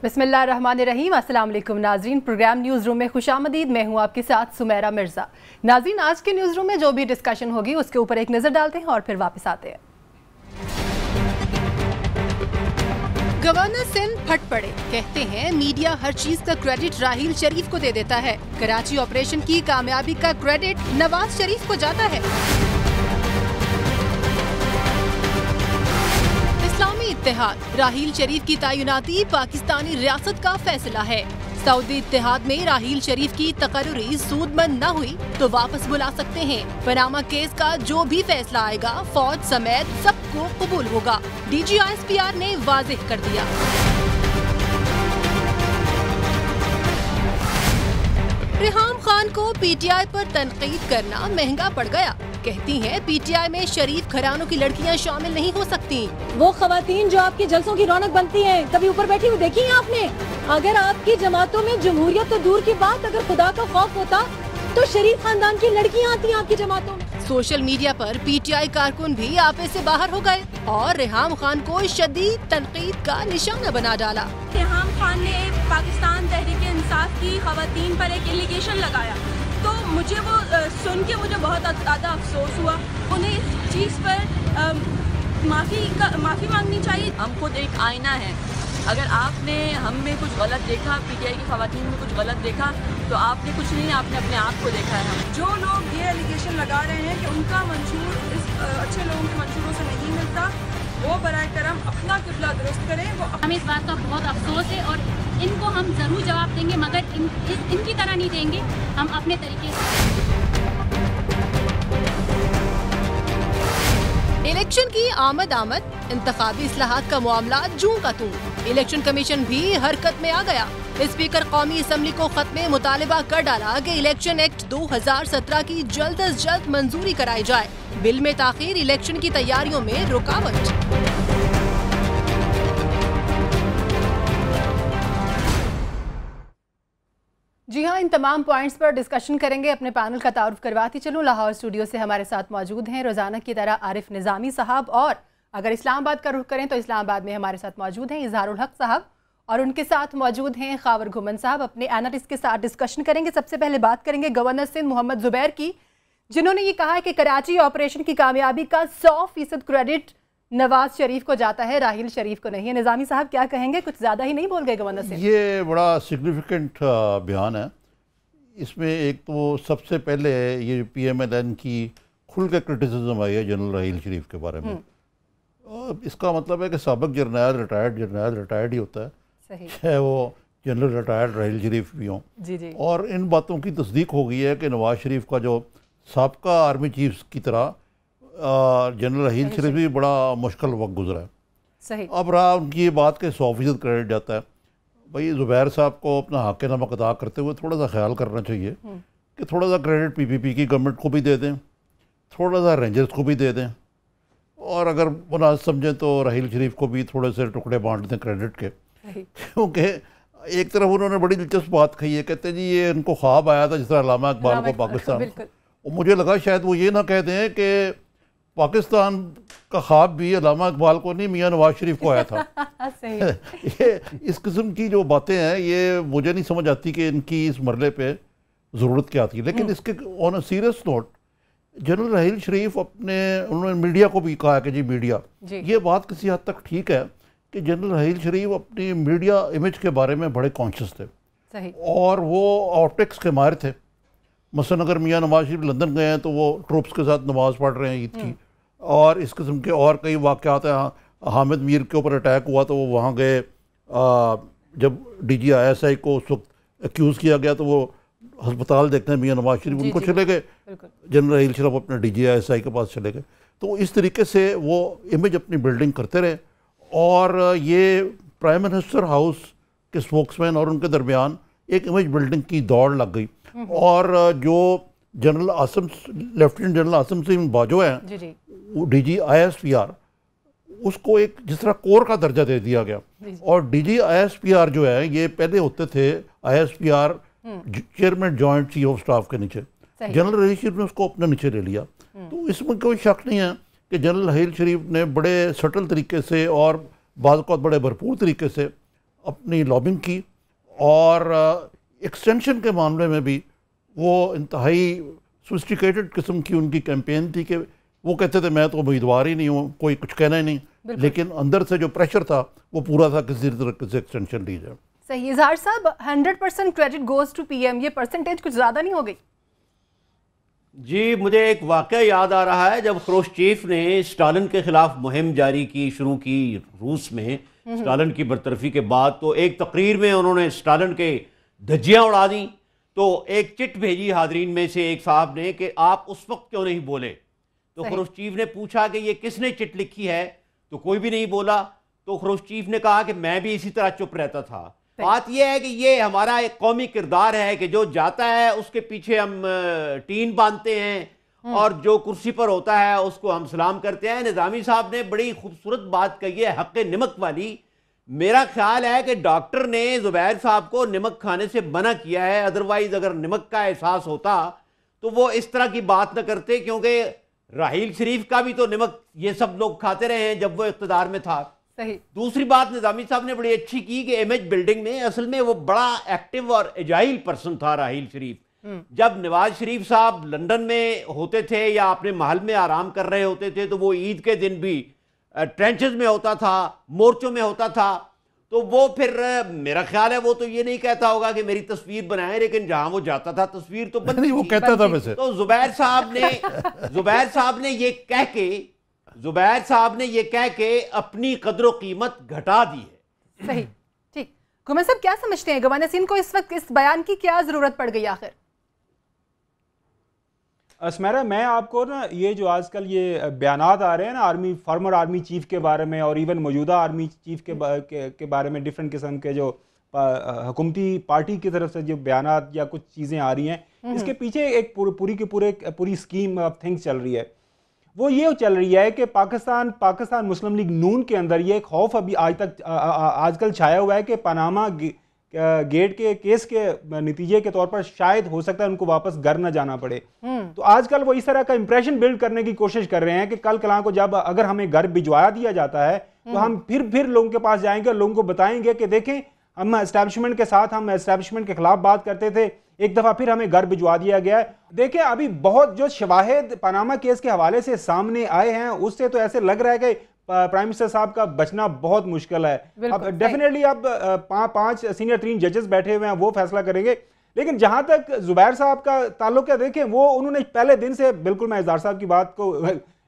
बिस्मिल्लाहिर्रहमानिर्रहीम। अस्सलाम वालेकुम नाज़रीन, प्रोग्राम न्यूज़ रूम में खुशामदीद। मैं हूँ आपके साथ सुमेरा मिर्ज़ा। नाज़रीन, आज के न्यूज़ रूम में जो भी डिस्कशन होगी उसके ऊपर एक नज़र डालते हैं और फिर वापस आते हैं। गवर्नर सिंध फट पड़े, कहते हैं मीडिया हर चीज का क्रेडिट राहील शरीफ को दे देता है। कराची ऑपरेशन की कामयाबी का क्रेडिट नवाज शरीफ को जाता है। इस्लामी इत्तेहाद, राहील शरीफ की तैनाती पाकिस्तानी रियासत का फैसला है। सऊदी इत्तेहाद में राहील शरीफ की तकर्री सूदमंद न हुई तो वापस बुला सकते हैं। पनामा केस का जो भी फैसला आएगा फौज समेत सबको कबूल होगा, DGISPR ने वाज़ेह कर दिया। रेहाम खान को PTI पर तनकीद करना महंगा पड़ गया, कहती हैं PTI में शरीफ घरानों की लड़कियां शामिल नहीं हो सकती। वो खवातीन जो आपके जलसों की रौनक बनती हैं, कभी ऊपर बैठी हुई देखी है आपने? अगर आपकी जमातों में जमहूरियत तो दूर की बात, अगर खुदा का खौफ होता तो शरीफ खानदान की लड़कियां आती हैं आपकी जमातों में। सोशल मीडिया पर PTI कारकुन भी आपे से बाहर हो गए और रेहाम खान को शदीद तनकीद का निशाना बना डाला। रेहाम खान ने पाकिस्तान तहरीक इंसाफ की खवातीन पर एक एलिगेशन लगाया, तो मुझे वो सुन के मुझे बहुत ज़्यादा अफसोस हुआ। उन्हें इस चीज़ पर माफ़ी मांगनी चाहिए। हम खुद एक आईना है, अगर आपने हम में कुछ गलत देखा, PTI की खवातीन में कुछ गलत देखा, तो आपने कुछ नहीं, आपने अपने आप को देखा है। जो लोग ये एलिगेशन लगा रहे हैं कि उनका मंशूर इस अच्छे लोगों के मंशूरों से नहीं मिलता, वो बराए करम अपना किबला दुरुस्त करें। वो हमें इस बात का बहुत अफसोस है और इनको हम ज़रूर जवाब देंगे, मगर इनकी तरह नहीं देंगे, हम अपने तरीके से। इलेक्शन की आमद, इंतखाबी इस्लाहात का मामला जूं का तूं। इलेक्शन कमीशन भी हरकत में आ गया। स्पीकर कौमी असम्बली को खत में मुतालिबा कर डाला कि इलेक्शन एक्ट 2017 की जल्द अज जल्द मंजूरी कराई जाए। बिल में ताखीर इलेक्शन की तैयारियों में रुकावट। जी हाँ, इन तमाम पॉइंट्स पर डिस्कशन करेंगे। अपने पैनल का तारुफ करवाती चलूँ। लाहौर स्टूडियो से हमारे साथ मौजूद हैं रोज़ाना की तरह आरिफ निज़ामी साहब, और अगर इस्लामाबाद का रुख करें तो इस्लामाबाद में हमारे साथ मौजूद हैं इजहारुल हक साहब, और उनके साथ मौजूद हैं खावर घुमन साहब। अपने एनालिस्ट के साथ डिस्कशन करेंगे। सबसे पहले बात करेंगे गवर्नर सिंध मोहम्मद जुबैर की, जिन्होंने ये कहा है कि कराची ऑपरेशन की कामयाबी का 100% क्रेडिट नवाज शरीफ को जाता है, राहील शरीफ को नहीं है। निज़ामी साहब क्या कहेंगे? कुछ ज़्यादा ही नहीं बोल गए गवर्नर सिंध? ये बड़ा सिग्निफिकेंट बयान है। इसमें एक तो सबसे पहले ये PMLN की खुल के क्रिटिसिज्म आई है जनरल राहील शरीफ के बारे में। और इसका मतलब है कि साबिक जर्नैल रिटायर्ड ही होता है, चाहे वो जनरल रिटायर्ड राहील शरीफ भी हों। जी। और इन बातों की तस्दीक हो गई है कि नवाज शरीफ का जो साबका आर्मी चीफ की तरह जनरल राहील शरीफ भी बड़ा मुश्किल वक्त गुजरा है। सही। अब रहा उनकी ये बात के 100% क्रेडिट जाता है। भाई ज़ुबैर साहब को अपना हक़ नमक अदा करते हुए थोड़ा सा ख्याल करना चाहिए कि थोड़ा सा क्रेडिट PPP की गवर्नमेंट को भी दे दें, थोड़ा सा रेंजर्स को भी दे दें, और अगर मुनासिब समझें तो राहील शरीफ को भी थोड़े से टुकड़े बांट दें क्रेडिट के। क्योंकि एक तरफ उन्होंने बड़ी दिलचस्प बात कही है, कहते जी ये इनको ख्वाब आया था जिस तरह अल्लामा इकबाल को पाकिस्तान, और मुझे लगा शायद वो ये ना कह दें कि पाकिस्तान का ख्वाब भी अल्लामा इकबाल को नहीं, मियाँ नवाज शरीफ को आया था। ये इस किस्म की जो बातें हैं ये मुझे नहीं समझ आती कि इनकी इस मरले पे ज़रूरत क्या आती है। लेकिन इसके on a serious note, general Raheel Sharif उन्होंने मीडिया को भी कहा कि जी मीडिया, ये बात किसी हद तक ठीक है कि जनरल राहील शरीफ अपनी मीडिया इमेज के बारे में बड़े कॉन्शियस थे। सही। और वो ऑप्टिक्स के माहिर थे। मसलन अगर मियाँ नवाज शरीफ लंदन गए हैं तो वो ट्रूप्स के साथ नमाज़ पढ़ रहे हैं ईद की, और इस किस्म के और कई वाक़यात हैं। हामिद मीर के ऊपर अटैक हुआ तो वो वहाँ गए। जब DGISI को उस वक्त एक्यूज़ किया गया तो वो अस्पताल देखते हैं मियाँ नवाज शरीफ, उनको चले गए। जनरल राहील शरीफ अपने DGISI के पास चले गए। तो इस तरीके से वो इमेज अपनी बिल्डिंग करते रहे, और ये प्राइम मिनिस्टर हाउस के स्पोक्समैन और उनके दरमियान एक इमेज बिल्डिंग की दौड़ लग गई। और जो लेफ्टिनेंट जनरल आसिम सिंह बाजो हैं, वो DGISPR, उसको एक जिस तरह कोर का दर्जा दे दिया गया। और DGISPR जो है ये पहले होते थे ISPR chairman joint chief of staff के नीचे। जनरल राहील शरीफ ने उसको अपने नीचे ले लिया। तो इसमें कोई शक नहीं है कि जनरल राहील शरीफ ने बड़े सटल तरीके से और बाज़ औक़ात बड़े भरपूर तरीके से अपनी लॉबिंग की, और एक्सटेंशन के मामले में भी वो इंतहाई सोफिस्टिकेटेड किस्म की उनकी कैंपेन थी कि वो कहते थे मैं तो उम्मीदवार ही नहीं हूँ, कोई कुछ कहना ही नहीं, लेकिन अंदर से जो प्रेशर था वो पूरा था किसी तरीके से एक्सटेंशन ली जाए। सही। इजहार साहब, 100% क्रेडिट गोज टू पीएम, ये परसेंटेज कुछ ज़्यादा नहीं हो गई? जी, मुझे एक वाक़या याद आ रहा है जब ख्रुश्चेव ने स्टालिन के खिलाफ मुहिम जारी की, शुरू की रूस में स्टालिन की बरतरफी के बाद, तो एक तकरीर में उन्होंने स्टालिन के धज्जियाँ उड़ा दी। तो एक चिट भेजी हाजरीन में से एक साहब ने कि आप उस वक्त क्यों नहीं बोले। तो ख्रुश्चेव ने पूछा कि ये किसने चिट लिखी है, तो कोई भी नहीं बोला। तो ख्रुश्चेव ने कहा कि मैं भी इसी तरह चुप रहता था। बात यह है कि ये हमारा एक कौमी किरदार है कि जो जाता है उसके पीछे हम टीन बांधते हैं और जो कुर्सी पर होता है उसको हम सलाम करते हैं। निजामी साहब ने बड़ी खूबसूरत बात कही है, हक़ नमक वाली। मेरा ख्याल है कि डॉक्टर ने ज़ुबैर साहब को नमक खाने से मना किया है, अदरवाइज अगर नमक का एहसास होता तो वो इस तरह की बात न करते, क्योंकि राहील शरीफ का भी तो नमक ये सब लोग खाते रहे हैं जब वो इक़्तिदार में था। सही। दूसरी बात निजामी साहब ने बड़ी अच्छी की कि इमेज बिल्डिंग में असल में वो बड़ा एक्टिव और एजाइल पर्सन था राहील शरीफ। जब नवाज शरीफ साहब लंदन में होते थे या अपने महल में आराम कर रहे होते थे तो वो ईद के दिन भी ट्रेंचेस में होता था, मोर्चों में होता था। तो वो फिर मेरा ख्याल है वो तो ये नहीं कहता होगा कि मेरी तस्वीर बनाए, लेकिन जहां वो जाता था तस्वीर तो बनती वो कहता था वैसे। तो ज़ुबैर साहब ने ये कह के अपनी कदर कीमत घटा दी है। सही, ठीक। घुमर साहब, क्या समझते हैं गवर्नर सिंह को इस वक्त इस बयान की क्या जरूरत पड़ गई आखिर? अस्मेरा, मैं आपको ना ये जो आजकल ये बयानात आ रहे हैं ना फॉर्मर आर्मी चीफ के बारे में और इवन मौजूदा आर्मी चीफ के बारे में, डिफरेंट किस्म के जो हुकूमती पार्टी की तरफ से जो बयानात या कुछ चीज़ें आ रही हैं, इसके पीछे एक पूरी स्कीम ऑफ थिंग्स चल रही है। वो ये चल रही है कि पाकिस्तान मुस्लिम लीग नून के अंदर ये खौफ अभी आजकल छाया हुआ है कि पनामा गेट के केस के नतीजे के तौर पर शायद हो सकता है उनको वापस घर न जाना पड़े। तो आजकल वो इस तरह का इंप्रेशन बिल्ड करने की कोशिश कर रहे हैं कि कल कलां को जब अगर हमें घर भिजवा दिया जाता है तो हम फिर लोगों के पास जाएंगे और लोगों को बताएंगे कि देखें हम एस्टैब्लिशमेंट के साथ, हम एस्टैब्लिशमेंट के खिलाफ बात करते थे, एक दफा फिर हमें घर भिजवा दिया गया है। देखें अभी बहुत जो शवाहिद पनामा केस के हवाले से सामने आए हैं उससे तो ऐसे लग रहा है कि प्राइम मिनिस्टर साहब का बचना बहुत मुश्किल है। अब डेफिनेटली अब 5 सीनियर 3 जजेस बैठे हुए हैं, वो फैसला करेंगे। लेकिन जहां तक जुबैर साहब का ताल्लुक है, देखें वो उन्होंने पहले दिन से, बिल्कुल मैं इज़हार साहब की बात को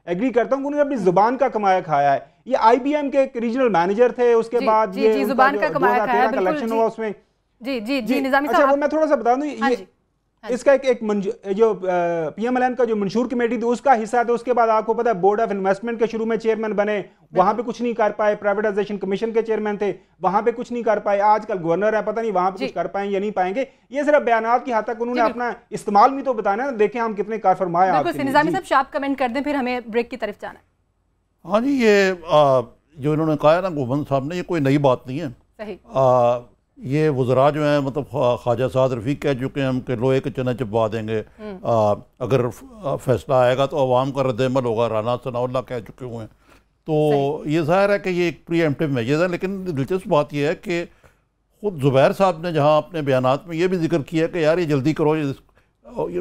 एग्री करता हूं, उन्होंने अपनी जुबान का कमाया खाया है। ये IBM के एक रीजनल मैनेजर थे, उसके बाद ये जुबान का कमाया खाया है, इलेक्शन हुआ उसमें। जी निजामी साहब, अच्छा मैं थोड़ा सा बता दूं, ये इसका एक जो PMLN का जो मंशूर कमेटी थी उसका हिस्सा था। उसके बाद आपको पता है बोर्ड ऑफ इन्वेस्टमेंट के शुरू में चेयरमैन बने, वहां पे कुछ नहीं कर पाए। प्राइवेटाइजेशन कमीशन के चेयरमैन थे, वहां पे कुछ नहीं कर पाए। आजकल गवर्नर है, पता नहीं वहां पे कुछ कर पाएंगे या नहीं पाएंगे। ये सिर्फ बयानात की हद तक उन्होंने अपना इस्तेमाल भी तो बताना है। देखें हम कितने कारफरमाए आपके लिए। निजामी साहब शार्प कमेंट कर दें, फिर हमें ब्रेक की तरफ जाना है। हाँ जी, ये जो इन्होंने कहा है ना गवर्नर साहब ने, ये कोई नई बात नहीं है। सही। ये वज़रा जो हैं, मतलब ख्वाजा साद रफ़ीक कह चुके हैं हम कि लोहे के चने चिपवा देंगे, अगर फैसला आएगा तो अवाम का रद्द-ए-अमल होगा। राना सनाउल्लाह कह चुके हुए हैं। तो ये ज़ाहिर है कि ये एक प्रीएम्प्टिव मेजर है। लेकिन दिलचस्प बात यह है कि खुद ज़ुबैर साहब ने जहाँ अपने बयानात में ये भी जिक्र किया कि यार ये जल्दी करो,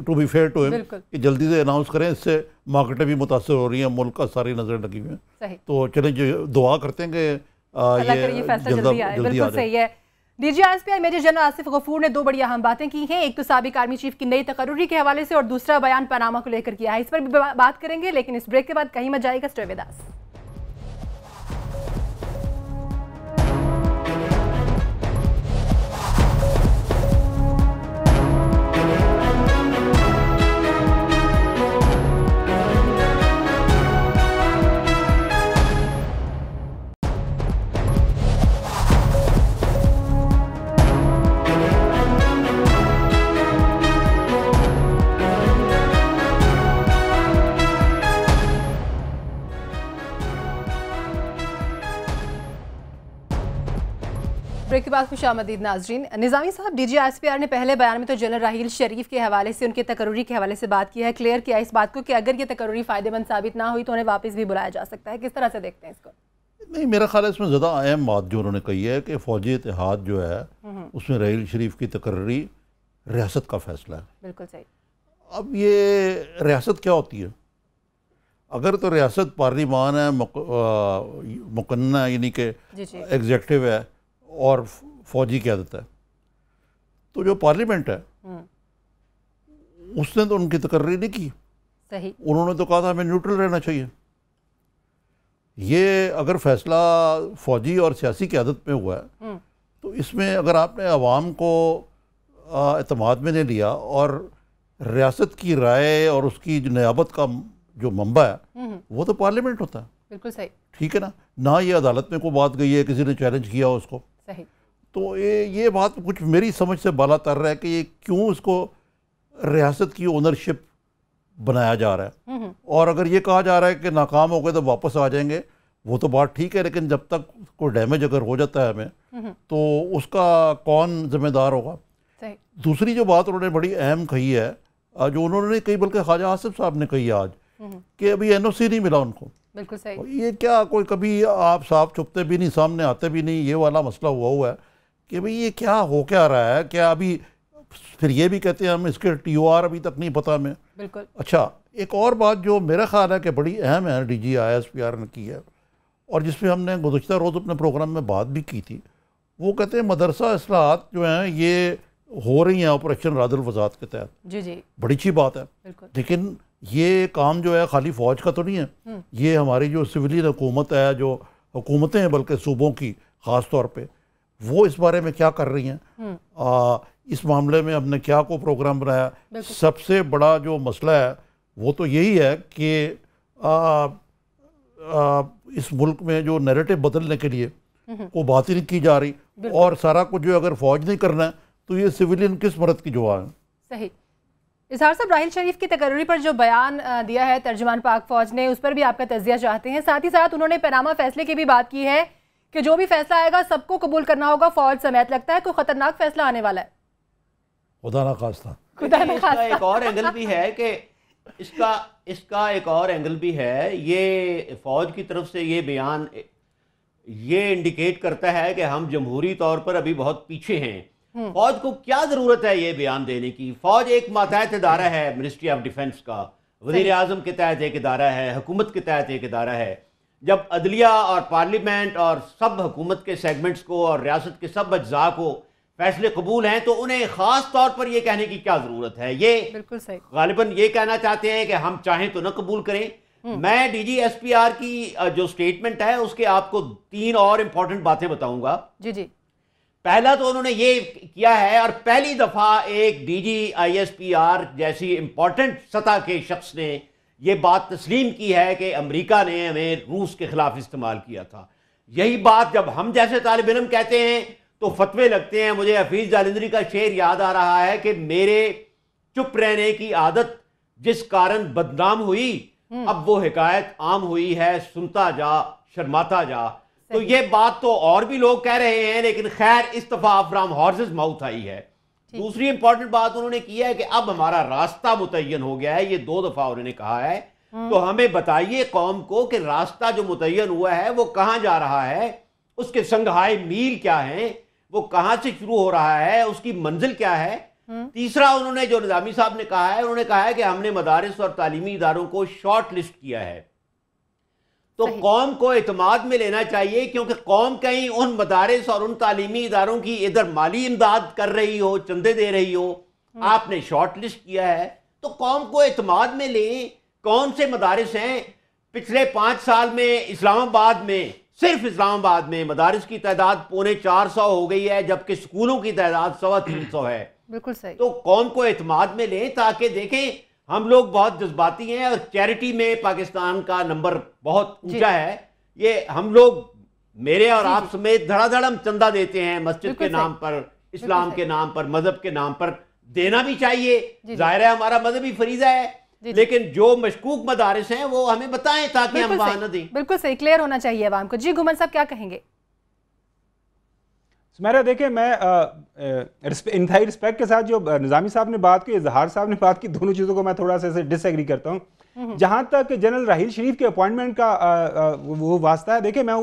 to be fair to him, कि जल्दी से अनाउंस करें, इससे मार्केटें भी मुतासर हो रही हैं, मुल्क का सारी नज़र लगी हुई है। तो चलें जो दुआ करते हैं कि ये फैसला जल्दी आ जाए। सही है। DGISPI major general Asif Ghafoor ने 2 बड़ी अहम बातें की हैं। एक तो साबिक आर्मी चीफ की नई तकर्रुरी के हवाले से, और दूसरा बयान पनामा को लेकर किया है। इस पर भी बात करेंगे, लेकिन इस ब्रेक के बाद कहीं मत जाएगा। Stay with us. ब्रेक के बाद खुशामदीद नाजरीन। निजामी साहब, DGISPR ने पहले बयान में तो जनरल राहील शरीफ के हवाले से, उनके तकर्रुरी के हवाले से बात की है, क्लियर किया इस बात को कि अगर ये तकर्रुरी फ़ायदेमंद साबित ना हुई तो उन्हें वापस भी बुलाया जा सकता है। किस तरह से देखते हैं इसको? नहीं, मेरा ख्याल है इसमें ज़्यादा अहम बात जो उन्होंने कही है कि फ़ौजी इत्तेहाद जो है उसमें रहील शरीफ की तकर्री रियासत का फैसला है। बिल्कुल सही। अब ये रियासत क्या होती है? अगर तो रियासत पार्लिमान है, मुकन्ना यानी कि एग्जेक्टिव है और फ़ौजी क़यादत है, तो जो पार्लियामेंट है उसने तो उनकी तकर्री नहीं की। सही। उन्होंने तो कहा था हमें न्यूट्रल रहना चाहिए। ये अगर फैसला फ़ौजी और सियासी क़यादत में हुआ है तो इसमें अगर आपने अवाम को एतमाद में नहीं लिया और रियासत की राय और उसकी जो नियाबत का जो मंबा है वो तो पार्लियामेंट होता है। बिल्कुल सही। ठीक है ना, ना ये अदालत में कोई बात गई है, किसी ने चैलेंज किया उसको। सही। तो ये बात कुछ मेरी समझ से बाला तर रहा है कि ये क्यों इसको रियासत की ओनरशिप बनाया जा रहा है। और अगर ये कहा जा रहा है कि नाकाम हो गए तो वापस आ जाएंगे, वो तो बात ठीक है, लेकिन जब तक कोई डैमेज अगर हो जाता है हमें तो उसका कौन जिम्मेदार होगा। दूसरी जो बात उन्होंने बड़ी अहम कही है, जो उन्होंने कही बल्कि ख्वाजा आसिफ साहब ने कही आज, कि अभी एनओसी नहीं मिला उनको। बिल्कुल सही। ये क्या कोई कभी आप साफ छुपते भी नहीं, सामने आते भी नहीं, ये वाला मसला हुआ है कि भाई ये क्या हो क्या रहा है, क्या अभी फिर ये भी कहते हैं हम इसके TOR अभी तक नहीं पता हमें। बिल्कुल। अच्छा, एक और बात जो मेरा ख्याल है कि बड़ी अहम है DG ISPR ने की है और जिसमें हमने गुज़श्ता रोज़ अपने प्रोग्राम में बात भी की थी, वो कहते हैं मदरसा इस्लाहात जो हैं ये हो रही हैं ऑपरेशन रादुल वज़ात के तहत। जी। बड़ी अच्छी बात है, लेकिन ये काम जो है खाली फ़ौज का तो नहीं है, ये हमारी जो सिविलियन हुकूमत है, जो हुकूमतें हैं बल्कि सूबों की ख़ास तौर पे, वो इस बारे में क्या कर रही हैं। इस मामले में हमने क्या को प्रोग्राम बनाया। सबसे बड़ा जो मसला है वो तो यही है कि इस मुल्क में जो नैरेटिव बदलने के लिए वो बात ही नहीं की जा रही और सारा कुछ जो अगर फ़ौज नहीं करना है तो ये सिविलियन किस मरद की जुबान है। सही। इजहार साहब, राहिल शरीफ की तकर्री पर जो बयान दिया है तर्जुमान पाक फ़ौज ने, उस पर भी आपका तज़िया चाहते हैं। साथ ही साथ उन्होंने पनामा फैसले की भी बात की है कि जो भी फैसला आएगा सबको कबूल करना होगा, फ़ौज समेत। लगता है कोई ख़तरनाक फैसला आने वाला है। खुदा ना खास्ता। एक और एंगल भी है कि इसका एक और एंगल भी है, ये फ़ौज की तरफ से ये बयान ये इंडिकेट करता है कि हम जमहूरी तौर पर अभी बहुत पीछे हैं। फौज को क्या जरूरत है ये बयान देने की? फौज एक मातहत इदारा है, मिनिस्ट्री ऑफ डिफेंस का, वज़ीर आज़म के तहत एक इदारा है, हुकूमत के तहत एक इदारा है। जब अदलिया और पार्लियामेंट और सब हुकूमत के सेगमेंट्स को और रियासत के सब अज्जा को फैसले कबूल हैं तो उन्हें ख़ास तौर पर यह कहने की क्या ज़रूरत है? ये बिल्कुल सही। गालिबन ये कहना चाहते हैं कि हम चाहें तो न कबूल करें। मैं DG SPR की जो स्टेटमेंट है उसके आपको 3 और इंपॉर्टेंट बातें बताऊंगा। जी। पहला तो उन्होंने ये किया है और पहली दफा एक DG ISPR जैसी इंपॉर्टेंट सतह के शख्स ने यह बात तस्लीम की है कि अमेरिका ने हमें रूस के खिलाफ इस्तेमाल किया था। यही बात जब हम जैसे तालिब इल्म कहते हैं तो फतवे लगते हैं। मुझे हफीज जालंधरी का शेर याद आ रहा है कि मेरे चुप रहने की आदत जिस कारण बदनाम हुई, अब वो हिकायत आम हुई है, सुनता जा शर्माता जा। तो ये बात तो और भी लोग कह रहे हैं, लेकिन खैर इस दफा फ्रॉम हॉर्सेस माउथ आई है। दूसरी इंपॉर्टेंट बात उन्होंने की है कि अब हमारा रास्ता मुतय्यन हो गया है। ये 2 दफा उन्होंने कहा है। तो हमें बताइए कौम को कि रास्ता जो मुतय्यन हुआ है वो कहां जा रहा है, उसके संगहाय मील क्या है, वो कहां से शुरू हो रहा है, उसकी मंजिल क्या है। तीसरा उन्होंने जो निजामी साहब ने कहा है, उन्होंने कहा है कि हमने मदारिस और तालीमी इदारों को शॉर्ट लिस्ट किया है। तो कौम को एतमाद में लेना चाहिए, क्योंकि कौम कहीं उन मदारिस और उन तालीमी इदारों की इधर माली इमदाद कर रही हो, चंदे दे रही हो, आपने शॉर्ट लिस्ट किया है। तो कौम को एतमाद में लें। कौन से मदारिस हैं? पिछले 5 साल में इस्लामाबाद में, सिर्फ इस्लामाबाद में मदारिस की तादाद 450 हो गई है, जबकि स्कूलों की तादाद 350 है। बिल्कुल सही। तो कौम को एतमाद में लें, ताकि देखें हम लोग बहुत जज्बाती हैं और चैरिटी में पाकिस्तान का नंबर बहुत ऊंचा है। ये हम लोग, मेरे और आप समेत, धड़ाधड़ हम चंदा देते हैं मस्जिद के नाम पर, इस्लाम के नाम पर, मजहब के नाम पर। देना भी चाहिए, जाहिर है हमारा मजहबी फरीजा है। लेकिन जो मशकूक मदारिस हैं वो हमें बताएं ताकि हम बहाना दें। बिल्कुल सही, क्लियर होना चाहिए आवाम को। जी गुमन साहब क्या कहेंगे? सुमेरा देखिए, मैं इंतहाई रिस्पेक्ट के साथ जो निज़ामी साहब ने बात की, इजहार साहब ने बात की, दोनों चीज़ों को मैं थोड़ा सा डिसएग्री करता हूँ। जहाँ तक जनरल राहील शरीफ के अपॉइंटमेंट का वो वास्ता है, देखिए मैं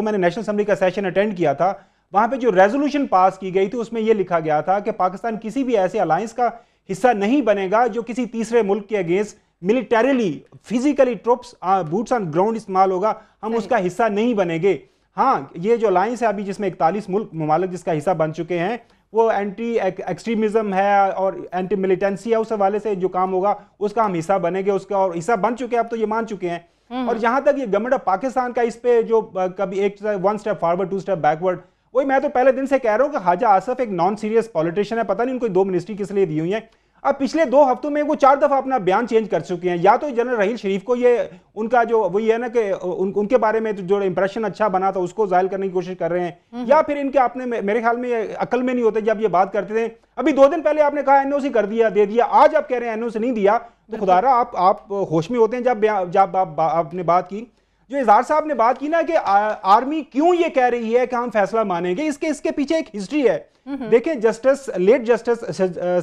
मैंने नेशनल असम्बली का सेशन अटेंड किया था, वहाँ पे जो रेजोल्यूशन पास की गई थी उसमें यह लिखा गया था कि पाकिस्तान किसी भी ऐसे अलायंस का हिस्सा नहीं बनेगा जो किसी तीसरे मुल्क के against militarily physically troops boots on ground इस्तेमाल होगा, हम उसका हिस्सा नहीं बनेंगे। हाँ, ये जो अलायंस है अभी जिसमें 41 मुल्क ममालिक जिसका हिस्सा बन चुके हैं, वो एंटी एक्सट्रीमिज्म है और एंटी मिलिटेंसी है, उस हवाले से जो काम होगा उसका हम हिस्सा बनेंगे, उसका और हिस्सा बन चुके हैं, अब तो ये मान चुके हैं। और जहां तक ये गवर्नमेंट ऑफ पाकिस्तान का इस पे जो कभी एक 1 स्टेप फॉरवर्ड 2 स्टेप बैकवर्ड, वही मैं तो पहले दिन से कह रहा हूं कि ख्वाजा आसिफ एक नॉन सीरियस पॉलिटिशियन है, पता नहीं उनको 2 मिनिस्ट्री किस लिए दी हुई है। अब पिछले 2 हफ्तों में वो 4 दफा अपना बयान चेंज कर चुके हैं। या तो जनरल राहील शरीफ को ये उनका जो वही है ना कि उनके बारे में जो इंप्रेशन अच्छा बना था उसको जाहिर करने की कोशिश कर रहे हैं, या फिर इनके आपने मेरे ख्याल में अकल में नहीं होते जब ये बात करते थे। अभी 2 दिन पहले आपने कहा एनओसी कर दिया, दे दिया, आज आप कह रहे हैं एनओसी नहीं दिया, तो खुदारा आप होश में होते हैं जब आपने बात की। जो इजहार साहब ने बात की ना कि आर्मी क्यों ये कह रही है कि हम फैसला मानेंगे, इसके पीछे एक हिस्ट्री है। देखिए, लेट जस्टिस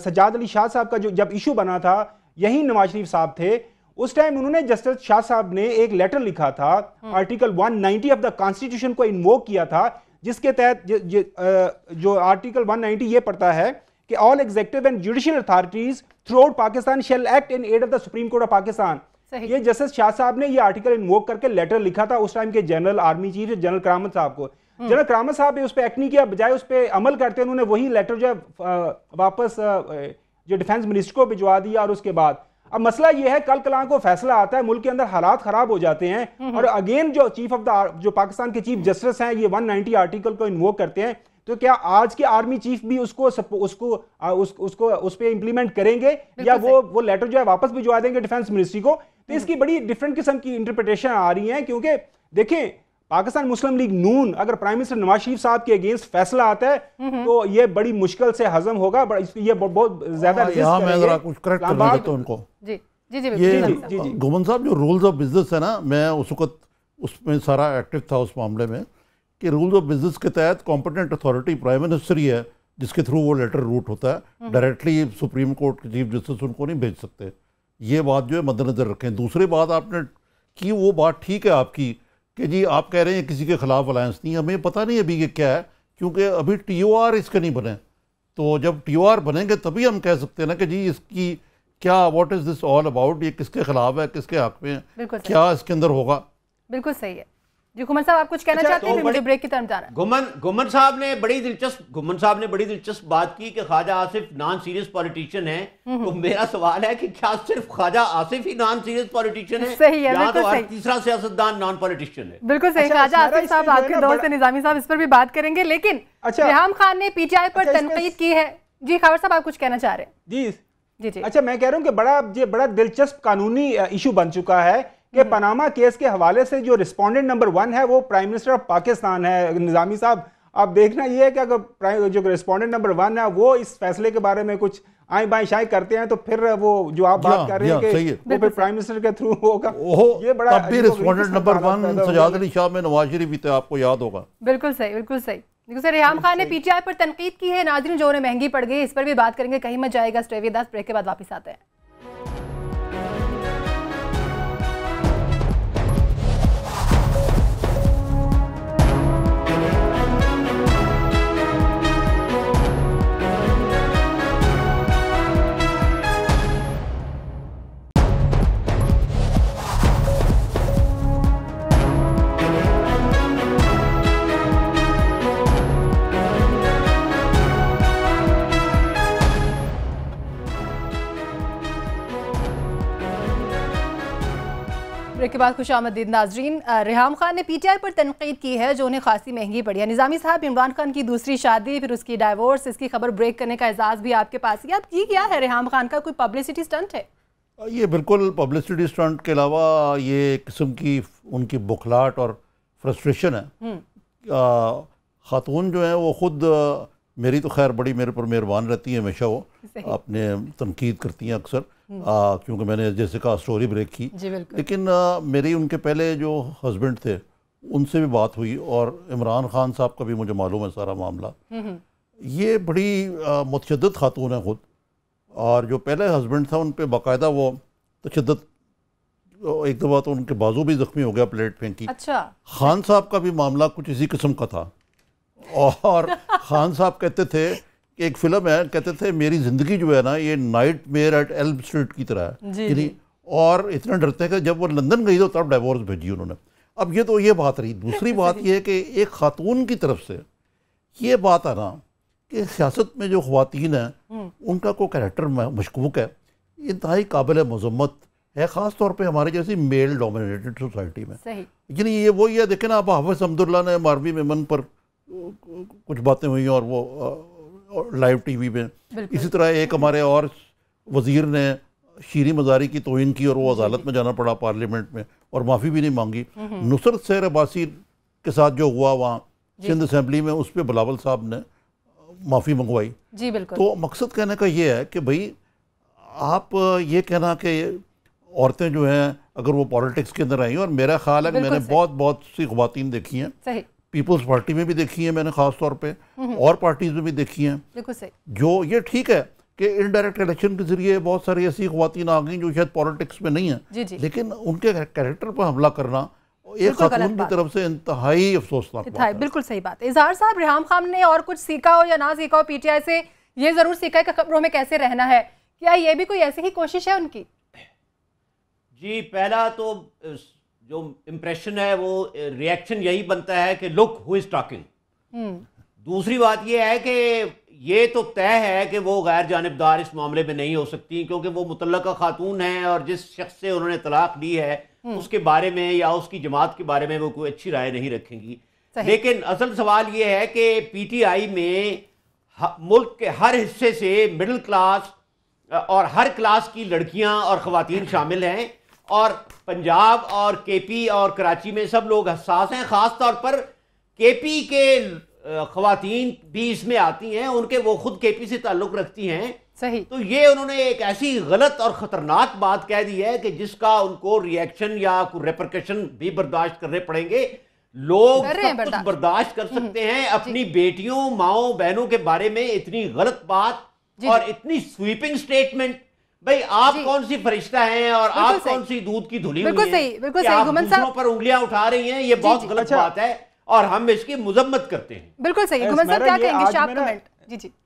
सज्जाद अली शाह साहब का जब इशू बना था, यही नवाज शरीफ साहब थे, उस टाइम उन्होंने जस्टिस शाह साहब ने एक लेटर लिखा था, आर्टिकल 190 ऑफ द कॉन्स्टिट्यूशन को इन्वोक किया था, जिसके तहत जो आर्टिकल 190 ये पढ़ता है कि all executive and judicial authorities throughout Pakistan shall act in aid of the Supreme Court of Pakistan. ये जस्टिस शाह साहब ने ये आर्टिकल इन्वोक करके लेटर लिखा था उस टाइम के जनरल आर्मी चीफ जनरल करामत साहब को। जनरल करामत साहब ने उस पर एक्ट नहीं किया, बजाय उस पर अमल करते उन्होंने वही लेटर जो वापस जो डिफेंस मिनिस्टर को भिजवा दिया। और उसके बाद अब मसला ये है, कल कलां को फैसला आता है, मुल्क के अंदर हालात खराब हो जाते हैं, और अगेन जो चीफ ऑफ द जो पाकिस्तान के चीफ जस्टिस हैं ये 190 आर्टिकल को इन्वोक करते हैं, तो क्या आज के आर्मी चीफ भी उसको उस पे इंप्लीमेंट करेंगे, या वो लेटर जो है वापस भिजवा देंगे डिफेंस मिनिस्ट्री को? तो इसकी बड़ी डिफरेंट किस्म की इंटरप्रिटेशन आ रही है, क्योंकि देखें पाकिस्तान मुस्लिम लीग नून अगर प्राइम मिनिस्टर नवाज शरीफ साहब के अगेंस्ट फैसला आता है तो ये बड़ी मुश्किल से हजम होगा, ये बहुत ज्यादा कुछ करेक्ट कर देता हूं उनको। जी जी जी गुमन साहब, जो रूल्स ऑफ बिजनेस है ना, मैं उस वक्त उसमें सारा एक्टिव था उस मामले में, कि रूल्स ऑफ बिजनेस के तहत कॉम्पिटेंट अथॉरिटी प्राइम मिनिस्टर ही है जिसके थ्रू वो लेटर रूट होता है, डायरेक्टली सुप्रीम कोर्ट के चीफ जस्टिस उनको नहीं भेज सकते। ये बात जो है मद्देनजर रखें। दूसरी बात आपने की, वो बात ठीक है आपकी कि जी आप कह रहे हैं किसी के खिलाफ अलायंस नहीं, हमें पता नहीं अभी ये क्या है, क्योंकि अभी TOR इसके नहीं बने। तो जब TOR बनेंगे तभी हम कह सकते हैं ना कि जी इसकी क्या, what is this all about, ये किसके खिलाफ है, किसके हक में है, क्या इसके अंदर होगा। बिल्कुल सही है जी। गुमन साहब आप कुछ कहना चाहते हैं? मुझे ब्रेक की तरफ जाना है। गुमन साहब ने बड़ी दिलचस्प बात की कि Khwaja Asif non serious politician है। तो मेरा सवाल है कि क्या सिर्फ ख्वाजा आसिफ ही नॉन सीरियस पॉलिटिशियन है? सही है, या तो हर तीसरा सियासतदान नॉन पॉलिटिशियन है? बिल्कुल सही। ख्वाजा आसिफ साहब आपके दोस्त निजामी साहब इस पर भी बात करेंगे, लेकिन रेहाम खान ने PTI पर तनकीद की है। जी खबर साहब आप कुछ कहना चाह रहे हैं? जी। अच्छा, मैं कह रहा हूँ कि बड़ा दिलचस्प कानूनी इशू बन चुका है कि पनामा केस के हवाले से जो रिस्पोंडेंट नंबर 1 है वो प्राइम मिनिस्टर ऑफ पाकिस्तान है। निजामी साहब, आप देखना ये है कि अगर जो रिस्पोंडेंट नंबर 1 है वो इस फैसले के बारे में कुछ आए बाएं शाएं करते हैं, तो फिर वो जो आप बात कर रहे हैं कि वो फिर प्राइम मिनिस्टर के थ्रू होगा। ये बड़ा रिस्पोंडेंट नंबर 1 सजाद अली शाह में नवाज शरीफ भी थे, आपको याद होगा। बिल्कुल सही, बिल्कुल सही। रेहाम खान ने PTI पर तनकीद की है। नाज़रीन, जो उन्हें महंगी पड़ गई, इस पर भी बात करेंगे, कहीं मत जाएगा। स्टे विद अस, ब्रेक के बाद वापस आते हैं। के बाद खुशामदीद नाजरीन। रेहाम खान ने PTI पर तनकीद की है जो उन्हें खासी महंगी पड़ी है। निजामी साहब, इमरान खान की दूसरी शादी, फिर उसकी डाइवोर्स, इसकी खबर ब्रेक करने का एजाज़ भी आपके पास है। ये क्या है रेहाम खान का, कोई पब्लिसिटी स्टंट है? ये बिल्कुल पब्लिसिटी स्टंट के अलावा ये एक किस्म की उनकी बुखलाहट और फ्रस्ट्रेशन है। खातून जो है वो खुद, मेरी तो खैर बड़ी मेरे पर मेहरबान रहती है, हमेशा वो अपने तनकीद करती हैं अक्सर, क्योंकि मैंने जैसे कहा स्टोरी ब्रेक की। लेकिन मेरी उनके पहले जो हस्बैंड थे उनसे भी बात हुई और इमरान खान साहब का भी मुझे मालूम है सारा मामला। ये बड़ी मुतशद्दिद खातून है खुद, और जो पहले हस्बैंड था उन पर बाकायदा वो तशद्दुद, एक दफ़ा तो उनके बाजू भी ज़ख्मी हो गया, प्लेट फेंकी। अच्छा। खान साहब का भी मामला कुछ इसी किस्म का था, और खान साहब कहते थे कि एक फ़िल्म है, कहते थे मेरी ज़िंदगी जो है ना ये nightmare at Elm Street की तरह है यानी, और इतना डरते हैं कि जब वो लंदन गई तो तब डाइवोर्स भेजी उन्होंने। अब ये तो ये बात रही। दूसरी बात ये है कि एक खातून की तरफ से ये बात आना कि सियासत में जो ख़वातीन हैं उनका कोई कैरेक्टर मशकूक है, इंतहाई काबिल मज़म्मत है, ख़ास तौर पे हमारे जैसी मेल डोमिनेटेड सोसाइटी में। यानी ये वही है, देखें ना आप, हाफिज़ अहमदुल्ला ने मारवी मेमन पर कुछ बातें हुई और वो लाइव टीवी में, इसी तरह एक हमारे और वज़ीर ने शीरी मज़ारी की तौहीन की और वो अदालत में जाना पड़ा पार्लियामेंट में और माफ़ी भी नहीं मांगी। नुसरत सैर अब्बासी के साथ जो हुआ वहाँ सिंध असेंबली में, उस पर बिलावल साहब ने माफ़ी मंगवाई। जी बिल्कुल। तो मकसद कहने का ये है कि भाई आप ये कहना कि औरतें जो हैं अगर वो पॉलिटिक्स के अंदर आई, और मेरा ख्याल है कि मैंने बहुत सी ख़वातीन देखी हैं, पीपल्स पार्टी में भी देखी है मैंने ख़ास तौर पे, और पार्टीज़ में भी देखी हैं, बिल्कुल सही, जो ये ठीक है कि इनडायरेक्ट इलेक्शन के जरिए बहुत सारी ऐसी ख़वातीन आ गई जो शायद पॉलिटिक्स में नहीं है, लेकिन उनके कैरेक्टर पर हमला करना एक खातून की तरफ से इंतहाई अफसोसनाक बात है। बिल्कुल सही बात है। इजहार साहब, रेहाम खान ने और कुछ सीखा हो या ना सीखा हो पीटीआई से, ये ज़रूर सीखा है कि खबरों में कैसे रहना है, क्या ये भी कोई ऐसी ही कोशिश है उनकी? जी, पहला तो जो इम्प्रेशन है वो रिएक्शन यही बनता है कि लुक हु इज टॉकिंग। दूसरी बात ये है कि ये तो तय है कि वो गैर जानिबदार इस मामले में नहीं हो सकती, क्योंकि वो मुतल्लका खातून है और जिस शख्स से उन्होंने तलाक ली है उसके बारे में या उसकी जमात के बारे में वो कोई अच्छी राय नहीं रखेंगी। लेकिन असल सवाल ये है कि पीटीआई में मुल्क के हर हिस्से से मिडिल क्लास और हर क्लास की लड़कियां और ख़वातीन शामिल हैं, और पंजाब और केपी और कराची में सब लोग हसास हैं। ख़ास तौर पर केपी के ख़वातीन भी इसमें आती हैं, उनके वो खुद केपी से ताल्लुक़ रखती हैं। सही। तो ये उन्होंने एक ऐसी गलत और ख़तरनाक बात कह दी है कि जिसका उनको रिएक्शन या कोई रेपरकशन भी बर्दाश्त करने पड़ेंगे। लोग सब कुछ बर्दाश्त कर सकते हैं, अपनी बेटियों, माओ, बहनों के बारे में इतनी गलत बात और इतनी स्वीपिंग स्टेटमेंट। भाई आप कौन सी फरिश्ता हैं और आप कौन सी दूध की धुली हुई हैं कि आप दूसरों पर उंगलियां उठा रही हैं? ये बहुत गलत बात है और हम इसकी मुजम्मत करते हैं। बिल्कुल सही। गुमन साहब क्या कहेंगे? आप कमेंट।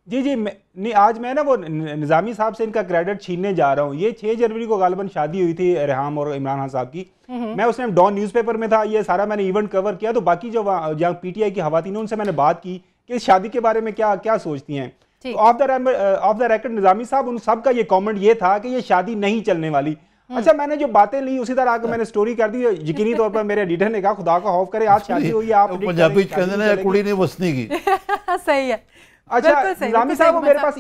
जी, नहीं, आज मैं ना वो निज़ामी साहब से इनका क्रेडिट छीनने जा रहा हूँ। ये 6 जनवरी को गालिबन शादी हुई थी रेहाम और इमरान खान साहब की। मैं उस टाइम डॉन न्यूज़पेपर में था, ये सारा मैंने इवेंट कवर किया। तो बाकी जो जहाँ पीटीआई की ख़वातीन उनसे मैंने बात की कि इस शादी के बारे में क्या सोचती हैं। तो ऑफ द रेकॉर्ड निज़ामी साहब, उन सब का ये कमेंट ये था कि ये शादी नहीं चलने वाली। अच्छा, मैंने जो बातें ली उसी तरह आकर मैंने स्टोरी कर दी। यकीनी तौर पर मेरे एडिटर ने कहा खुदा का खौफ करे आज शादी हुई है, आप पंजाबी कहते हैं कुड़ी नहीं बसनी की। सही है। अच्छा, निज़ामी साहब मेरे पास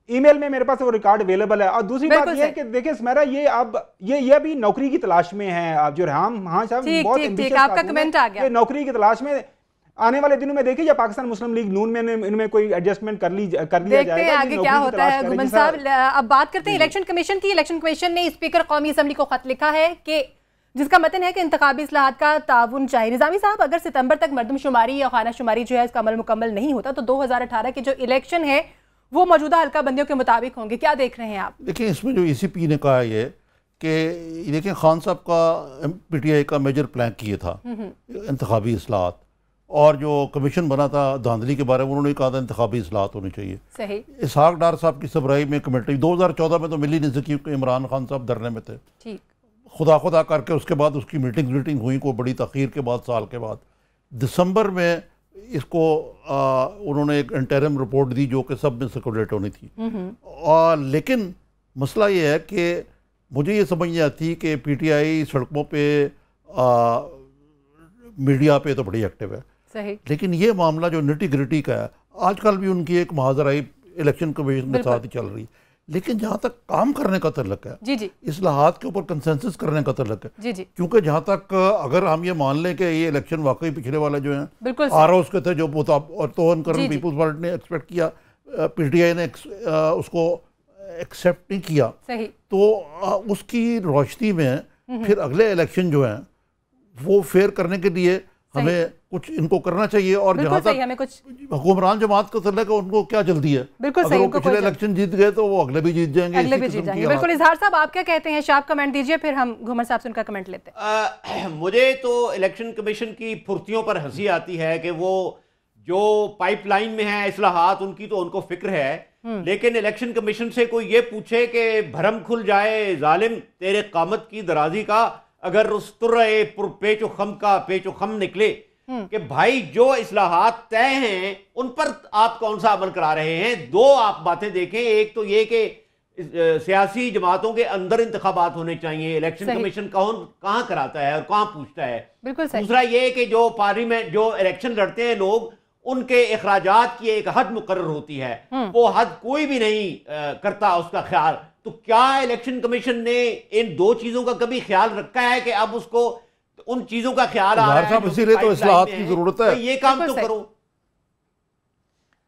ईमेल में मेरे पास वो रिकॉर्ड अवेलेबल है। और दूसरी बात ये है कि देखिए स्मेरा, ये अब ये अभी नौकरी की तलाश में है। आप जो रेहाम साहब बहुत आपका कमेंट आ गया, नौकरी की तलाश में आने वाले दिनों में देखिए या पाकिस्तान मुस्लिम लीग नून में इनमें कोई एडजस्टमेंट कर लिया जाएगा। आगे क्या होता है। गुमन साहब, अब बात करते हैं इलेक्शन कमीशन की। इलेक्शन कमीशन ने स्पीकर कौमी असम्बली को खत लिखा है कि जिसका मतन है कि इंतखाबी इस्लाहात का ताउन चाहिए। निज़ामी साहब, अगर सितंबर तक मरदमशुमारी या खाना शुमारी जो है इसका अमल मुकम्मल नहीं होता तो 2018 के जो इलेक्शन है वो मौजूदा हल्का बंदियों के मुताबिक होंगे, क्या देख रहे हैं आप? देखिए, इसमें जो ECP ने कहा है कि देखिए खान साहब का PTI का मेजर प्लान किया था इंतखाबी इस्लाहात, और जो कमीशन बना था धांधली के बारे में उन्होंने कहा था इंतखाबी इस्लाहात होनी चाहिए। सही। इसहाक डार साहब की सबराई में कमेटी 2014 में तो मिली नहीं सकी क्योंकि इमरान खान साहब धरने में थे। ठीक। खुदा करके उसके बाद उसकी मीटिंग हुई को बड़ी तखीर के बाद, साल के बाद दिसंबर में इसको उन्होंने एक इंटरिम रिपोर्ट दी जो कि सब में सर्कुलेट होनी थी। और लेकिन मसला ये है कि मुझे ये समझ नहीं आती कि PTI सड़कों पे मीडिया पे तो बड़ी एक्टिव है। सही। लेकिन ये मामला जो निटी ग्रिटी का है, आजकल भी उनकी एक महाजराई इलेक्शन कमीशन के साथ ही चल रही है, लेकिन जहाँ तक काम करने का तल्लक है, जी, इस्लाहात के ऊपर कंसेंसस करने का तल्लक है, जी, क्योंकि जहाँ तक अगर हम ये मान लें कि ये इलेक्शन वाकई पिछले वाले जो हैं ROs के थे जो और तोहन करन पीपल्स पार्टी ने एक्सपेक्ट किया, PTI ने उसको एक्सेप्ट नहीं किया, सही। तो उसकी रोशनी में फिर अगले इलेक्शन जो हैं वो फेयर करने के लिए हमें कुछ इनको करना चाहिए। और जहाँ तक हमें कुछ हुक्मरान जमात का तल्लुक है, उनको क्या जल्दी है? बिल्कुल अगर सही, वो पिछले इलेक्शन जीत गए तो वो अगले भी जीत जाएंगे, अगले भी जीत जाएंगे। बिल्कुल। इजहार साहब आप क्या कहते हैं? शार्प कमेंट दीजिए, फिर हम घुमर साहब से उनका कमेंट लेते हैं। मुझे तो इलेक्शन कमीशन की फुर्तियों पर हंसी आती है कि वो जो पाइपलाइन में है इस्लाहात, उनकी तो उनको फिक्र है, लेकिन इलेक्शन कमीशन से कोई ये पूछे कि भरम खुल जाए जालिम तेरे कामत की दराजी का, अगर उस तुर्रे पेचो खम का पेचो खम निकले, कि भाई जो इस्लाहात तय हैं उन पर आप कौन सा अमल करा रहे हैं? दो आप बातें देखें, एक तो ये कि सियासी जमातों के अंदर इंतखाबात होने चाहिए, इलेक्शन कमीशन कहाँ कराता है और कहाँ पूछता है। दूसरा ये कि जो पार्लियामेंट जो इलेक्शन लड़ते हैं लोग, उनके अखराजात की एक हद मुकर्रर होती है, वो हद कोई भी नहीं करता उसका ख्याल। तो क्या इलेक्शन कमीशन ने इन दो चीजों का कभी ख्याल रखा है कि अब उसको उन चीजों का ख्याल आ रहा है? इसीलिए तो इस्लाहात की जरूरत है, ये काम तो करो।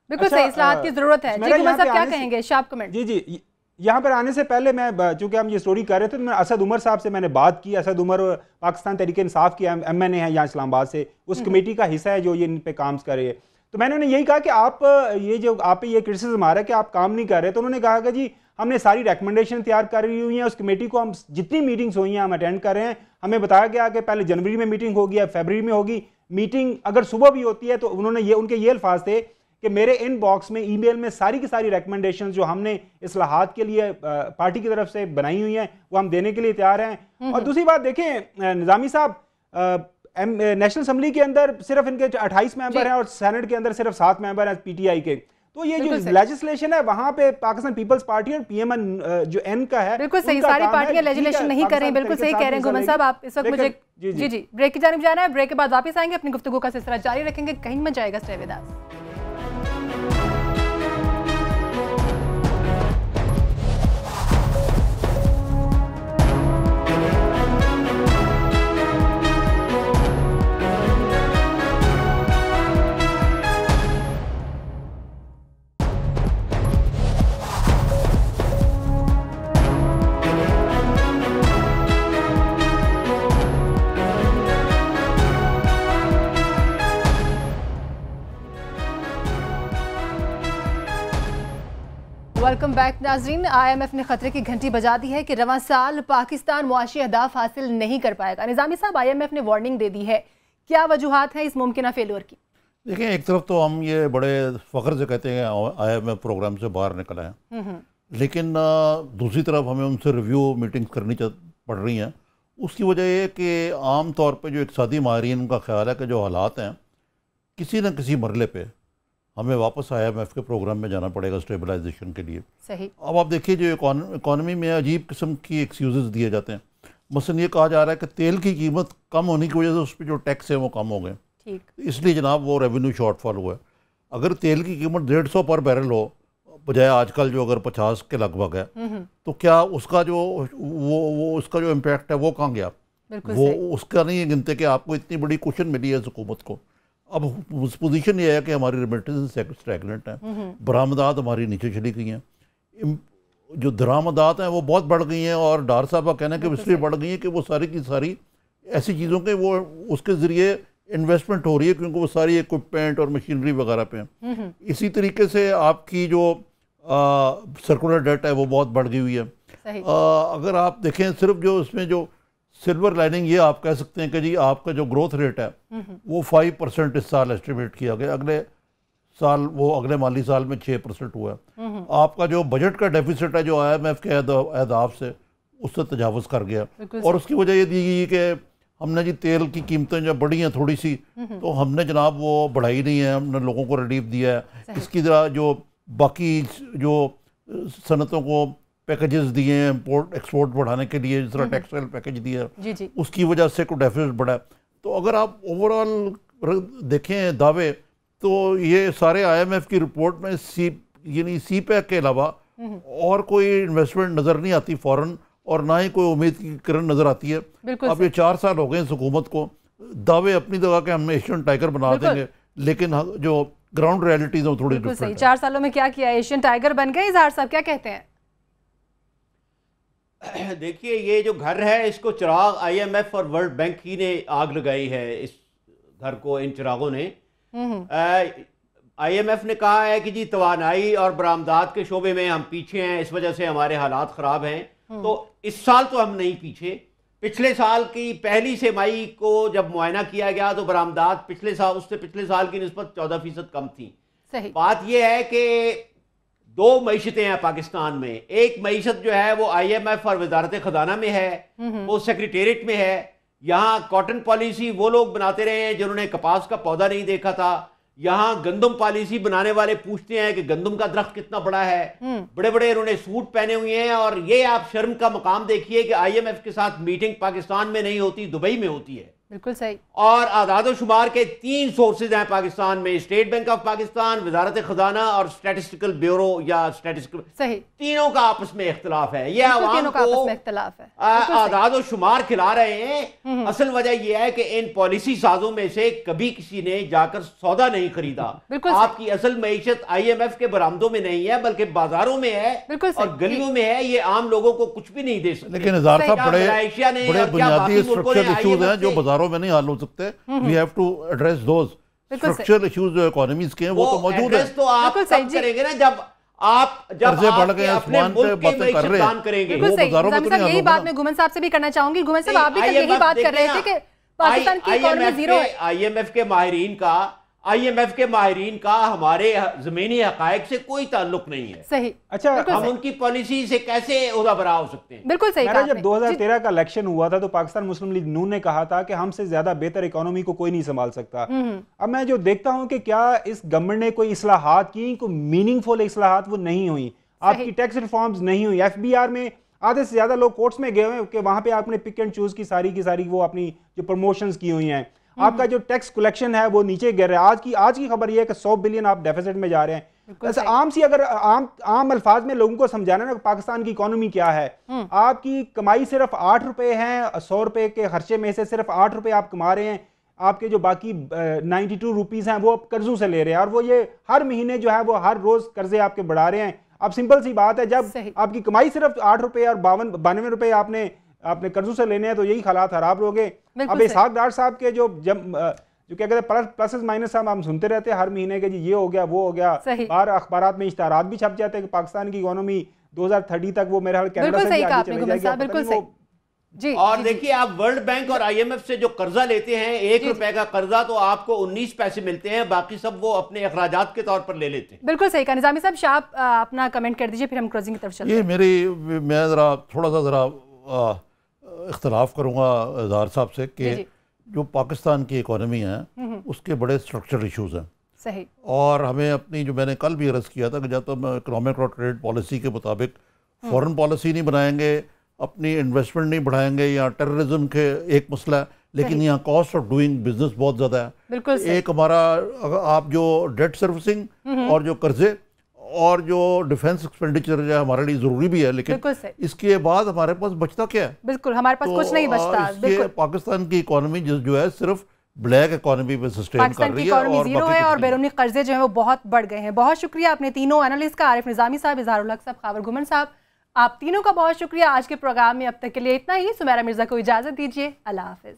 बिल्कुल सही, इस्लाहात की जरूरत है। जी घुमर साहब क्या कहेंगे? Sharp comment. जी यहाँ पर आने से पहले मैं, चूंकि हम ये स्टोरी कर रहे थे, तो मैं असद उमर साहब से मैंने बात की। असद उमर पाकिस्तान तहरीक इंसाफ की MNA है यहाँ इस्लामाबाद से, उस कमेटी का हिस्सा है जो ये इन पे काम कर रही है। तो मैंने उन्हें यही कहा कि आप पे ये क्रिटिसिज्म आ रहा है कि आप काम नहीं कर रहे। तो उन्होंने कहा कि जी हमने सारी रिकमेंडेशन तैयार कर रही हुई हैं, उस कमेटी को हम जितनी मीटिंग्स हुई हैं हम अटेंड कर रहे हैं। हमें बताया गया कि पहले जनवरी में मीटिंग होगी, अब फरवरी में होगी मीटिंग, अगर सुबह भी होती है। तो उन्होंने उनके ये अल्फाज थे कि मेरे इनबॉक्स में ईमेल में सारी की सारी रिकमेंडेशन जो हमने इस्लाहात के लिए पार्टी की तरफ से बनाई हुई हैं वो हम देने के लिए तैयार हैं। और दूसरी बात देखें निजामी साहब, नेशनल असेंबली के अंदर सिर्फ इनके 28 मेंबर हैं और सेनेट के अंदर सिर्फ 7 मेंबर हैं PTI के। तो ये जो लेजिस्लेशन है वहां पे पाकिस्तान पीपल्स पार्टी और PMN जो N का है, बिल्कुल सही, सारी पार्टियां लेजिस्लेशन नहीं कर रही। बिल्कुल सही कह रहे हैं घुमर साहब आप। इस वक्त मुझे जी ब्रेक की जानिब जाना है। ब्रेक के बाद वापस आएंगे, अपनी गुफ्तगू का सिलसिला जारी रखेंगे, कहीं मत जाएगा। Stay with us. Welcome back नाजरीन। IMF ने खतरे की घंटी बजा दी है कि रवां साल पाकिस्तान मुआशी अहदाफ हासिल नहीं कर पाएगा। निजामी साहब, IMF ने वार्निंग दे दी है, क्या वजूहात हैं इस मुमकिन फेलियर की? देखिए, एक तरफ तो हम ये बड़े फ़ख्र से कहते हैं IMF प्रोग्राम से बाहर निकला है, लेकिन दूसरी तरफ हमें उनसे रिव्यू मीटिंग्स करनी पड़ रही हैं। उसकी वजह ये कि आम तौर पर जो इक़्तिसादी माहिरीन उनका ख्याल है कि जो हालात हैं किसी न किसी मरले पे हमें वापस IMF के प्रोग्राम में जाना पड़ेगा स्टेबलाइजेशन के लिए। सही। अब आप देखिए, जो इकॉनमी में अजीब किस्म की एक्सक्यूज़ दिए जाते हैं। मसलन ये कहा जा रहा है कि तेल की कीमत कम होने की वजह से उस पर जो टैक्स है वो कम हो गए, ठीक, इसलिए जनाब वो रेवेन्यू शॉर्टफॉल हुआ है। अगर तेल की कीमत 150 पर बैरल हो बजाय आजकल जो अगर 50 के लगभग है, तो क्या उसका जो वो उसका जो इम्पैक्ट है वो कहाँ गया? वो उसका नहीं गिनते कि आपको इतनी बड़ी कुशन मिली है हुकूमत को। अब उस पोजीशन ये है कि हमारी रेमिटेंस स्टैगनेंट है, बरामदात हमारी नीचे चली गई हैं, जो दरामदात हैं वो बहुत बढ़ गई हैं, और डार साहब का कहना है कि इसलिए बढ़ गई हैं कि वो सारी की सारी ऐसी चीज़ों के वो उसके ज़रिए इन्वेस्टमेंट हो रही है, क्योंकि वो सारी इक्विपमेंट और मशीनरी वगैरह पे हैं। इसी तरीके से आपकी जो सर्कुलर डेट है वो बहुत बढ़ गई हुई है। अगर आप देखें सिर्फ जो इसमें जो सिल्वर लाइनिंग ये आप कह सकते हैं कि जी आपका जो ग्रोथ रेट है वो 5% इस साल एस्टिमेट किया गया, अगले साल वो अगले माली साल में 6% हुआ है। आपका जो बजट का डेफिसिट है जो IMF के अहदाफ से उससे तजावज़ कर गया, और उसकी वजह ये दी गई कि हमने जी तेल की कीमतें जब बढ़ी हैं थोड़ी सी, तो हमने जनाब वो बढ़ाई नहीं है, हमने लोगों को रिलीफ दिया है। इसकी तरह जो बाकी जो सनतों को पैकेजेस दिए हैं इम्पोर्ट एक्सपोर्ट बढ़ाने के लिए, जिस तरह टेक्सटाइल पैकेज दिया है, उसकी वजह से कोई डेफिसिट बढ़ा है। तो अगर आप ओवरऑल देखें दावे, तो ये सारे IMF की रिपोर्ट में यानी CPEC के अलावा और कोई इन्वेस्टमेंट नज़र नहीं आती फॉरेन, और ना ही कोई उम्मीद की किरण नज़र आती है। अब ये 4 साल हो गए इस हुकूमत को, दावे अपनी जगह के हम एशियन टाइगर बना देंगे, लेकिन जो ग्राउंड रियलिटीज है थोड़ी डिफरेंट है। 4 सालों में क्या किया? एशियन टाइगर बन गए। इजहार साहब क्या कहते हैं? देखिए, ये जो घर है इसको चिराग IMF और वर्ल्ड बैंक ही ने आग लगाई है। इस घर को इन चिरागों ने IMF ने कहा है कि जी तवानाई और बरामदात के शोबे में हम पीछे हैं, इस वजह से हमारे हालात ख़राब हैं। तो इस साल तो हम नहीं पीछे, पिछले साल की पहली तिमाही को जब मुआयना किया गया तो बरामदात पिछले साल उससे पिछले साल की निस्बत 14% कम थी। सही बात यह है कि दो मईशतें हैं पाकिस्तान में। एक मईशत जो है वो IMF और वजारत खजाना में है, वो सेक्रेटेरिएट में है। यहाँ कॉटन पॉलिसी वो लोग बनाते रहे हैं जिन्होंने कपास का पौधा नहीं देखा था। यहाँ गंदम पॉलिसी बनाने वाले पूछते हैं कि गंदम का दरख्त कितना बड़ा है। बड़े बड़े इन्होंने सूट पहने हुए हैं। और ये आप शर्म का मकाम देखिए कि IMF के साथ मीटिंग पाकिस्तान में नहीं होती, दुबई में होती है। बिल्कुल सही। और आदाद शुमार के 3 सोर्सेज हैं पाकिस्तान में, स्टेट बैंक ऑफ पाकिस्तान, वजारत खजाना और स्टैटिस्टिकल ब्यूरो या स्टैटिस्टिकल, सही, तीनों का आपस में इख्तलाफ है। ये आवाम को आदाद शुमार खिला रहे हैं। असल वजह यह है कि इन पॉलिसी साजों में से कभी किसी ने जाकर सौदा नहीं खरीदा। आपकी असल मईशत IMF के बरामदों में नहीं है बल्कि बाजारों में है और गलियों में है। ये आम लोगों को कुछ भी नहीं दे सकते। लेकिन इज़ार साहब बड़े बुनियादी स्ट्रक्चरल इश्यूज हैं जो बाजारों में नहीं हल हो सकते। We have to address those structural issues जो इकोनॉमीज के हैं, वो तो मौजूद है। तो आप तब करेंगे ना जब बढ़ गए आसमान पे बातें कर रहे हैं, वो बाजारों में तो नहीं। यही बात मैं गुमन साहब से भी करना चाहूंगी। गुमन साहब, आप भी कल यही बात कर रहे थे कि पाकिस्तान की इकोनॉमी जीरो है। IMF के माहिरीन का हमारे जमीनी हकायक से कोई ताल्लुक नहीं है। सही। अच्छा, हम उनकी पॉलिसी से कैसे उहदा हो सकते हैं? बिल्कुल सही। जब 2013 का इलेक्शन हुआ था तो पाकिस्तान मुस्लिम लीग नून ने कहा था कि हमसे ज्यादा बेहतर इकोनॉमी को कोई नहीं संभाल सकता। अब मैं जो देखता हूं कि क्या इस गवर्नमेंट ने कोई इस्लाहात की, कोई मीनिंगफुल इस्लाहात वो नहीं हुई। आपकी टैक्स रिफॉर्म्स नहीं हुई। FBR में आधे से ज्यादा लोग कोर्ट्स में गए हुए कि वहां पे आपने पिक एंड चूज की सारी वो अपनी जो प्रमोशंस की हुई हैं। आपका जो टैक्स कलेक्शन है वो नीचे गिर रहा है। आज की खबर ये है कि 100 बिलियन आप डेफिसिट में जा रहे हैं। वैसे अगर आम अल्फाज में लोगों को समझाना ना पाकिस्तान की इकोनॉमी क्या है। आपकी कमाई सिर्फ 8 रुपए है, 100 रुपए के खर्चे में से सिर्फ 8 रुपए आप कमा रहे हैं। आपके जो बाकी 92 रुपीज हैं वो कर्जों से ले रहे हैं और वो ये हर महीने जो है वो हर रोज कर्जे आपके बढ़ा रहे हैं। अब सिंपल सी बात है, जब आपकी कमाई सिर्फ 8 रुपए और 92 रुपए आपने कर्जों से लेने हैं तो यही हालात खराब हो गए। अब इसहाक डार साहब के जो क्या कहते हैं प्लस माइनस हम सुनते रहते हैं हर महीने के, जी ये हो गया वो हो गया। बाहर अखबारात में इश्तारात भी छप जाते हैं कि पाकिस्तान की इकोनॉमी 2030 तक वो मेरे ख्याल कनाडा से भी आगे चली जाएगी। जी, और देखिए, आप वर्ल्ड बैंक और IMF से जो कर्जा लेते हैं, 1 रुपए का कर्जा तो आपको 19 पैसे मिलते हैं, बाकी सब वो अपने अखराजात के तौर पर ले लेते हैं। बिल्कुल सही कहा। निजामी साहब, शाह अपना कमेंट कर दीजिए, फिर हम क्लोजिंग की तरफ चलते हैं। मैं थोड़ा सा इख्तलाफ करूँगा इज़ार साहब से कि जो पाकिस्तान की इकोनॉमी है उसके बड़े स्ट्रक्चरल इश्यूज हैं। सही। और हमें अपनी, जो मैंने कल भी अर्ज़ किया था कि जब तक हम इकोनॉमिक और ट्रेड पॉलिसी के मुताबिक फॉरेन पॉलिसी नहीं बनाएंगे, अपनी इन्वेस्टमेंट नहीं बढ़ाएंगे, या टेररिज्म के एक मसला है, लेकिन यहाँ कॉस्ट ऑफ डूइंग बिजनेस बहुत ज़्यादा है। बिल्कुल। एक हमारा, आप जो डेट सर्विसिंग और जो कर्जे और जो डिफेंस एक्सपेंडिचर है हमारे लिए जरूरी भी है, लेकिन इसके बाद हमारे पास बचता क्या है? बिल्कुल, हमारे पास कुछ नहीं बचता। पाकिस्तान की इकोनॉमी जो है सिर्फ ब्लैक इकोनॉमी पे सस्टेन कर रही है और जीरो है और बैरूनी कर्जे जो है वो बहुत बढ़ गए हैं। बहुत शुक्रिया अपने तीनों एनालिस्ट का, आरिफ निजामी साहब, इजहारुल हक साहब, खावर घुमन साहब, आप तीनों का बहुत शुक्रिया। आज के प्रोग्राम में अब तक के लिए इतना ही। सुमेरा मिर्जा को इजाजत दीजिए। अल्लाह हाफिज।